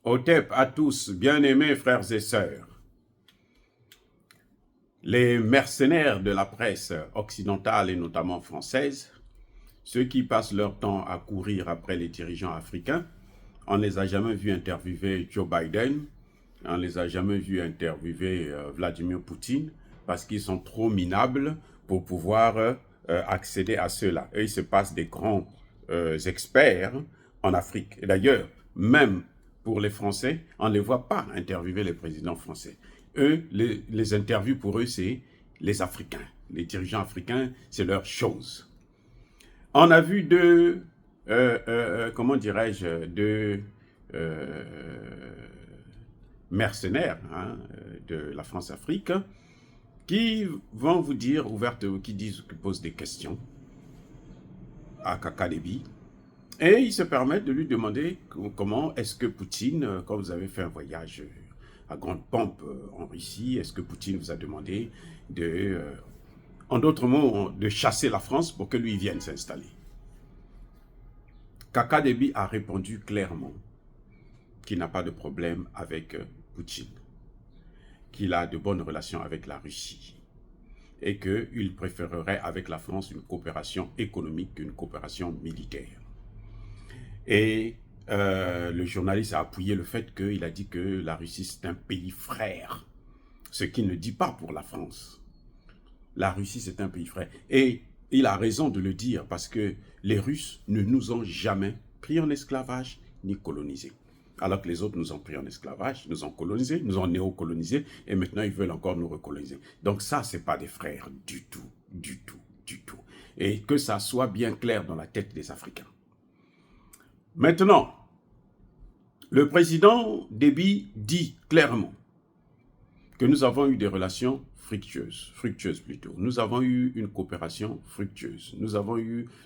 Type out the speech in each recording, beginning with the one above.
Otep à tous, bien-aimés frères et sœurs. Les mercenaires de la presse occidentale et notamment française, ceux qui passent leur temps à courir après les dirigeants africains, on ne les a jamais vus interviewer Joe Biden, on ne les a jamais vus interviewer Vladimir Poutine, parce qu'ils sont trop minables pour pouvoir accéder à ceux-là. Et il se passe des grands experts en Afrique. Et d'ailleurs, même pour les Français, on ne les voit pas interviewer les présidents français. Eux, les interviews pour eux, c'est les Africains. Les dirigeants africains, c'est leur chose. On a vu comment dirais-je, deux mercenaires de la France-Afrique qui vont vous dire ouvertement, qui posent des questions à Kaka Déby. Et ils se permettent de lui demander comment est-ce que Poutine, quand vous avez fait un voyage à grande pompe en Russie, est-ce que Poutine vous a demandé en d'autres mots, de chasser la France pour que lui vienne s'installer. Kaka Déby a répondu clairement qu'il n'a pas de problème avec Poutine, qu'il a de bonnes relations avec la Russie et qu'il préférerait avec la France une coopération économique qu'une coopération militaire. Et le journaliste a appuyé le fait qu'il a dit que la Russie c'est un pays frère, ce qu'il ne dit pas pour la France. La Russie c'est un pays frère. Et il a raison de le dire parce que les Russes ne nous ont jamais pris en esclavage ni colonisés. Alors que les autres nous ont pris en esclavage, nous ont colonisés, nous ont néocolonisés et maintenant ils veulent encore nous recoloniser. Donc ça, c'est pas des frères du tout, du tout, du tout. Et que ça soit bien clair dans la tête des Africains. Maintenant, le président Déby dit clairement que nous avons eu des relations fructueuses plutôt. Nous avons eu une coopération fructueuse. Nous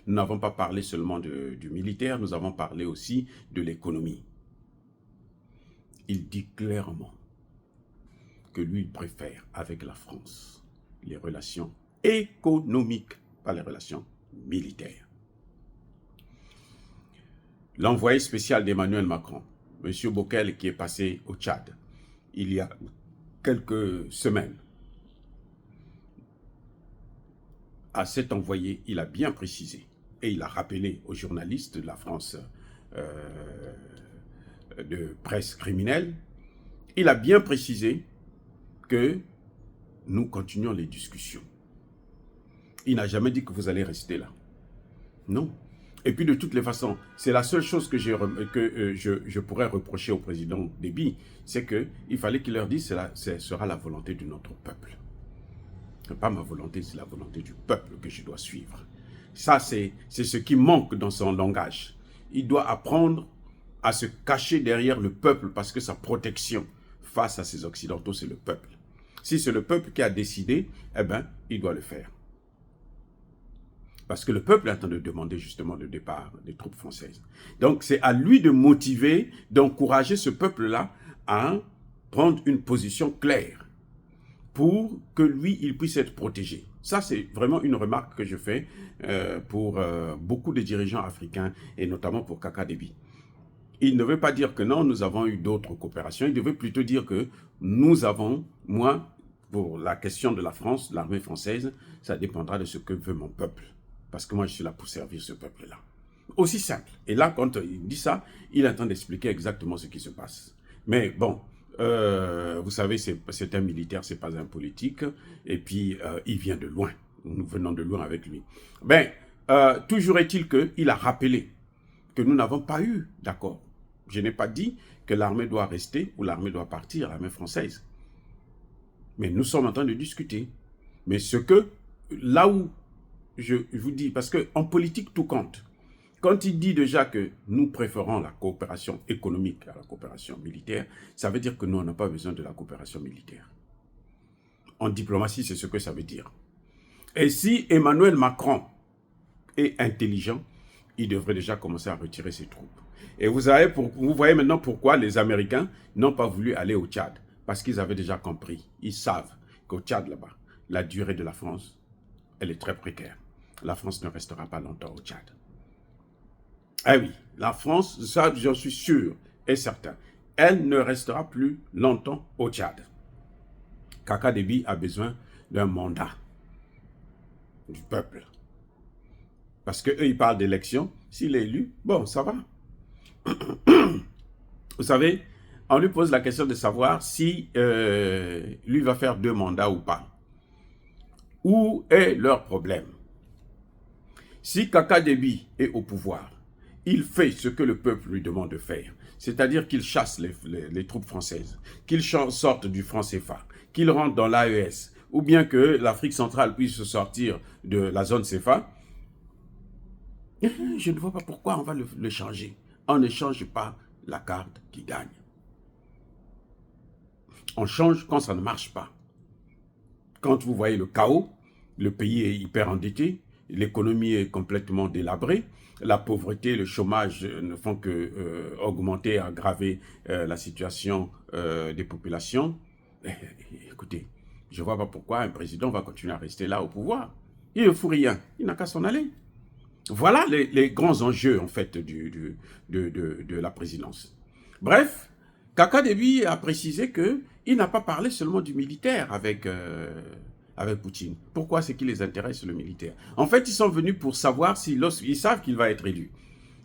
n'avons pas parlé seulement du militaire, nous avons parlé aussi de l'économie. Il dit clairement que lui, il préfère avec la France les relations économiques, pas les relations militaires. L'envoyé spécial d'Emmanuel Macron, M. Bokel, qui est passé au Tchad il y a quelques semaines, à cet envoyé, il a bien précisé et il a rappelé aux journalistes de la France de presse criminelle, il a bien précisé que nous continuons les discussions. Il n'a jamais dit que vous allez rester là. Non. Et puis de toutes les façons, c'est la seule chose que je pourrais reprocher au président Déby, c'est qu'il fallait qu'il leur dise que ce sera la volonté de notre peuple. Ce n'est pas ma volonté, c'est la volonté du peuple que je dois suivre. Ça, c'est ce qui manque dans son langage. Il doit apprendre à se cacher derrière le peuple parce que sa protection face à ces Occidentaux, c'est le peuple. Si c'est le peuple qui a décidé, eh bien, il doit le faire. Parce que le peuple est en train de demander justement le départ des troupes françaises. Donc, c'est à lui de motiver, d'encourager ce peuple-là à prendre une position claire pour que lui, il puisse être protégé. Ça, c'est vraiment une remarque que je fais pour beaucoup de dirigeants africains et notamment pour Kaka Déby. Il ne veut pas dire que non, nous avons eu d'autres coopérations. Il devait plutôt dire que nous avons, moi, pour la question de la France, l'armée française, ça dépendra de ce que veut mon peuple. Parce que moi, je suis là pour servir ce peuple-là. Aussi simple. Et là, quand il dit ça, il est en train d'expliquer exactement ce qui se passe. Mais bon, vous savez, c'est un militaire, c'est pas un politique. Et puis, il vient de loin. Nous venons de loin avec lui. Ben, toujours est-il qu'il a rappelé que nous n'avons pas eu d'accord. Je n'ai pas dit que l'armée doit rester ou l'armée doit partir, l'armée française. Mais nous sommes en train de discuter. Mais là où je vous dis, parce qu'en politique, tout compte. Quand il dit déjà que nous préférons la coopération économique à la coopération militaire, ça veut dire que nous, on n'a pas besoin de la coopération militaire. En diplomatie, c'est ce que ça veut dire. Et si Emmanuel Macron est intelligent, il devrait déjà commencer à retirer ses troupes. Et vous voyez maintenant pourquoi les Américains n'ont pas voulu aller au Tchad. Parce qu'ils avaient déjà compris. Ils savent qu'au Tchad, là-bas, la durée de la France, elle est très précaire. La France ne restera pas longtemps au Tchad. Ah oui, la France, ça j'en suis sûr et certain. elle ne restera plus longtemps au Tchad. Kaka Déby a besoin d'un mandat du peuple. Parce qu'eux, ils parlent d'élection. S'il est élu, bon, ça va. Vous savez, on lui pose la question de savoir si lui va faire 2 mandats ou pas. Où est leur problème? Si Kaka Déby est au pouvoir, il fait ce que le peuple lui demande de faire. C'est-à-dire qu'il chasse les troupes françaises, qu'il sorte du franc CFA, qu'il rentre dans l'AES, ou bien que l'Afrique centrale puisse sortir de la zone CFA. Je ne vois pas pourquoi on va le changer. On ne change pas la carte qui gagne. On change quand ça ne marche pas. Quand vous voyez le chaos, le pays est hyper endetté, l'économie est complètement délabrée, la pauvreté, le chômage ne font que augmenter, aggraver la situation des populations. Écoutez, je ne vois pas pourquoi un président va continuer à rester là au pouvoir. Il ne fout rien, il n'a qu'à s'en aller. Voilà les grands enjeux, en fait, de la présidence. Bref, Kaka Déby a précisé qu'il n'a pas parlé seulement du militaire avec Poutine. Pourquoi c'est qui les intéresse, le militaire? En fait, ils sont venus pour savoir si, ils savent qu'il va être élu.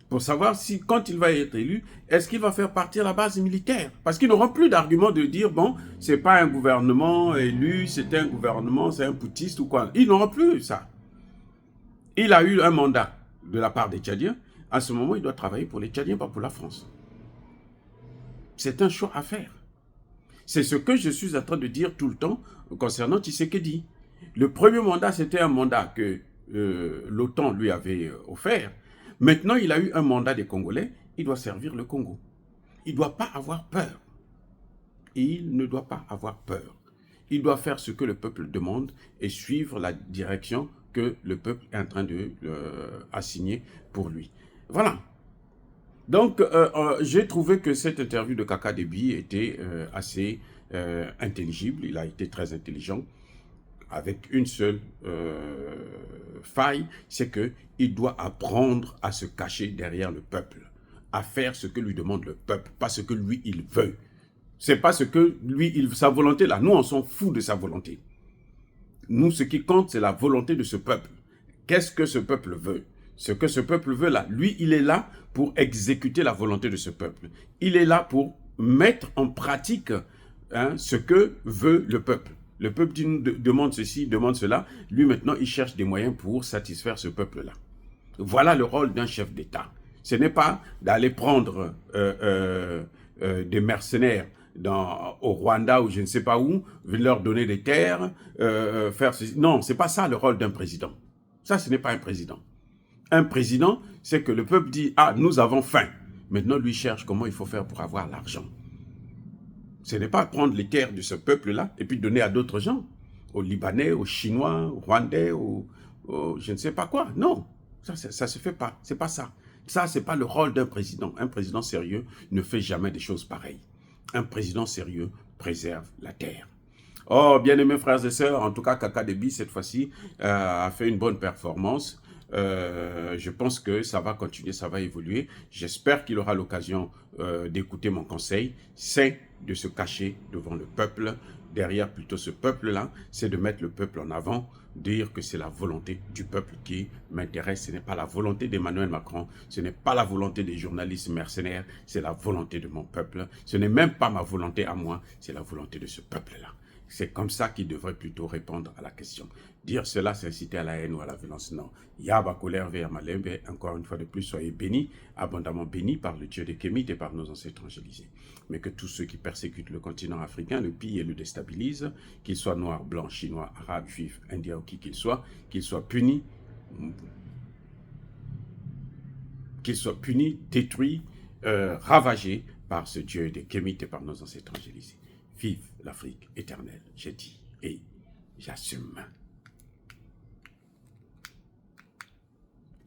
Pour savoir si, quand il va être élu, est-ce qu'il va faire partir la base militaire? Parce qu'ils n'auront plus d'argument de dire, bon, c'est pas un gouvernement élu, c'est un gouvernement, c'est un poutiste ou quoi. Ils n'auront plus ça. Il a eu un mandat de la part des Tchadiens. À ce moment, il doit travailler pour les Tchadiens, pas pour la France. C'est un choix à faire. C'est ce que je suis en train de dire tout le temps concernant Tshisekedi. Le premier mandat, c'était un mandat que l'OTAN lui avait offert. Maintenant, il a eu un mandat des Congolais. Il doit servir le Congo. Il ne doit pas avoir peur. Il ne doit pas avoir peur. Il doit faire ce que le peuple demande et suivre la direction que le peuple est en train de assigner pour lui. Voilà. Donc, j'ai trouvé que cette interview de Kaka Déby était assez intelligible. Il a été très intelligent, avec une seule faille, c'est qu'il doit apprendre à se cacher derrière le peuple, à faire ce que lui demande le peuple, pas ce que lui, il veut. C'est pas ce que lui, sa volonté là. Nous, on s'en fout de sa volonté. Nous, ce qui compte, c'est la volonté de ce peuple. Qu'est-ce que ce peuple veut? Ce que ce peuple veut là, lui, il est là pour exécuter la volonté de ce peuple. Il est là pour mettre en pratique ce que veut le peuple. Le peuple demande ceci, demande cela. Lui, maintenant, il cherche des moyens pour satisfaire ce peuple-là. Voilà le rôle d'un chef d'État. Ce n'est pas d'aller prendre des mercenaires au Rwanda ou je ne sais pas où, leur donner des terres, faire ceci. Non, ce n'est pas ça le rôle d'un président. Ça, ce n'est pas un président. Un président, c'est que le peuple dit « Ah, nous avons faim ». Maintenant, lui cherche comment il faut faire pour avoir l'argent. Ce n'est pas prendre les terres de ce peuple-là et puis donner à d'autres gens, aux Libanais, aux Chinois, aux Rwandais, aux je ne sais pas quoi. Non, ça ne se fait pas. C'est pas ça. Ça, ce n'est pas le rôle d'un président. Un président sérieux ne fait jamais des choses pareilles. Un président sérieux préserve la terre. Oh, bien-aimés frères et sœurs, en tout cas, Kaka Déby, cette fois-ci, a fait une bonne performance. Je pense que ça va continuer, ça va évoluer. J'espère qu'il aura l'occasion d'écouter mon conseil. C'est de se cacher devant le peuple. Derrière plutôt ce peuple-là, c'est de mettre le peuple en avant, dire que c'est la volonté du peuple qui m'intéresse. Ce n'est pas la volonté d'Emmanuel Macron, ce n'est pas la volonté des journalistes mercenaires, c'est la volonté de mon peuple. Ce n'est même pas ma volonté à moi, c'est la volonté de ce peuple-là. C'est comme ça qu'il devrait plutôt répondre à la question. Dire cela, c'est inciter à la haine ou à la violence. Non. Yaba colère vers Malembe, encore une fois de plus, soyez bénis, abondamment bénis par le Dieu des Kémites et par nos ancêtres angélisés. Mais que tous ceux qui persécutent le continent africain le pillent et le déstabilisent, qu'ils soient noirs, blancs, chinois, arabes, juifs, indiens ou qui qu'ils soient punis, détruits, ravagés par ce Dieu des Kémites et par nos ancêtres angélisés. Vive l'Afrique éternelle, j'ai dit et j'assume.